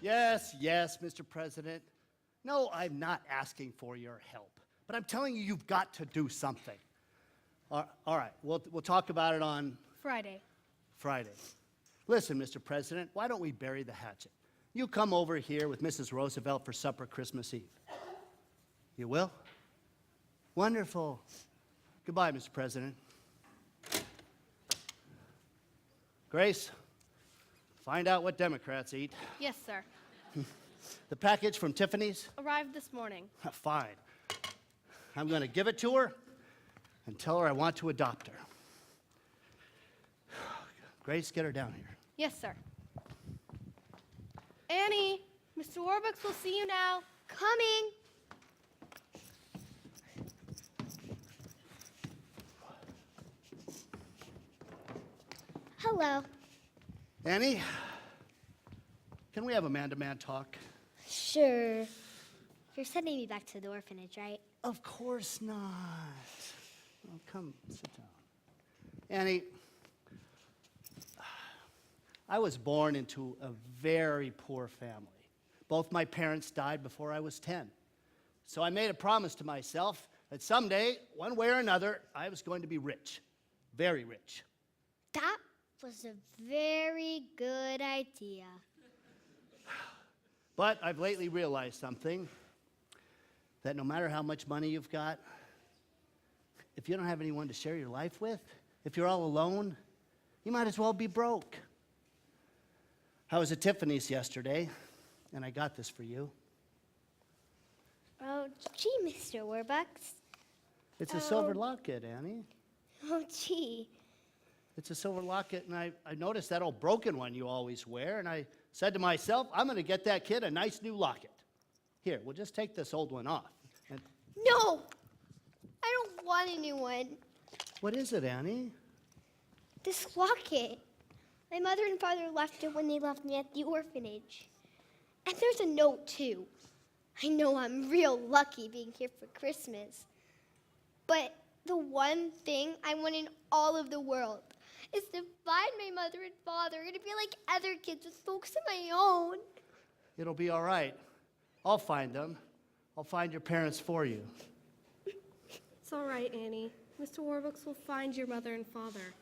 Yes, Mr. President. No, I'm not asking for your help, but I'm telling you, you've got to do something. All right, we'll talk about it on Friday. Listen, Mr. President, why don't we bury the hatchet? You come over here with Mrs. Roosevelt for supper Christmas Eve. You will? Wonderful. Goodbye, Mr. President. Grace, find out what Democrats eat. Yes, sir. The package from Tiffany's? Arrived this morning. Fine. I'm going to give it to her and tell her I want to adopt her. Grace, get her down here. Yes, sir. Annie, Mr. Warbucks will see you now. Coming. Hello. Annie, can we have a man-to-man talk? Sure. You're sending me back to the orphanage, right? Of course not. Well, come, sit down. Annie, I was born into a very poor family. Both my parents died before I was 10. So I made a promise to myself that someday, one way or another, I was going to be rich. Very rich. That was a very good idea. But I've lately realized something, that no matter how much money you've got, if you don't have anyone to share your life with, if you're all alone, you might as well be broke. I was at Tiffany's yesterday, and I got this for you. Oh, gee, Mr. Warbucks. It's a silver locket, Annie. Oh, gee. It's a silver locket, and I noticed that old broken one you always wear, and I said to myself, I'm going to get that kid a nice new locket. Here, we'll just take this old one off. And No! I don't want a new one. what is it, Annie? This locket. My mother and father left it when they left me at the orphanage. And there's a note, too. I know I'm real lucky being here for Christmas. But the one thing I want in all of the world is to find my mother and father and to be like other kids with folks of my own. It'll be all right. I'll find them. I'll find your parents for you. It's all right, Annie. Mr. Warbucks will find your mother and father.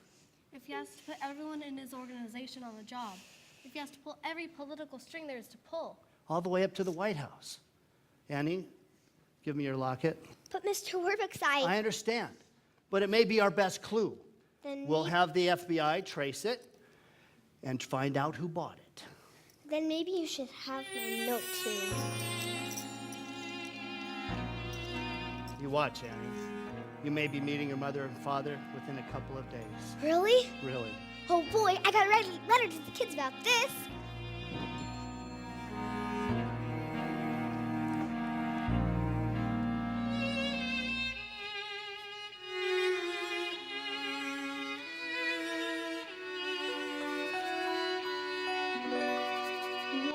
If he has to put everyone in his organization on the job, if he has to pull every political string there is to pull. All the way up to the White House. Annie, give me your locket. But Mr. Warbucks, I understand, but it may be our best clue. We'll have the FBI trace it and find out who bought it. Then maybe you should have my note, too. You watch, Annie. You may be meeting your mother and father within a couple of days. Really? Really. Oh, boy, I gotta write a letter to the kids about this.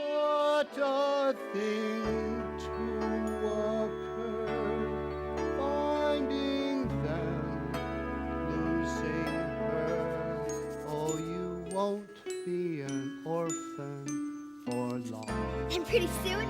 What a thing to occur, finding them, losing her. Oh, you won't be an orphan for long. And pretty soon,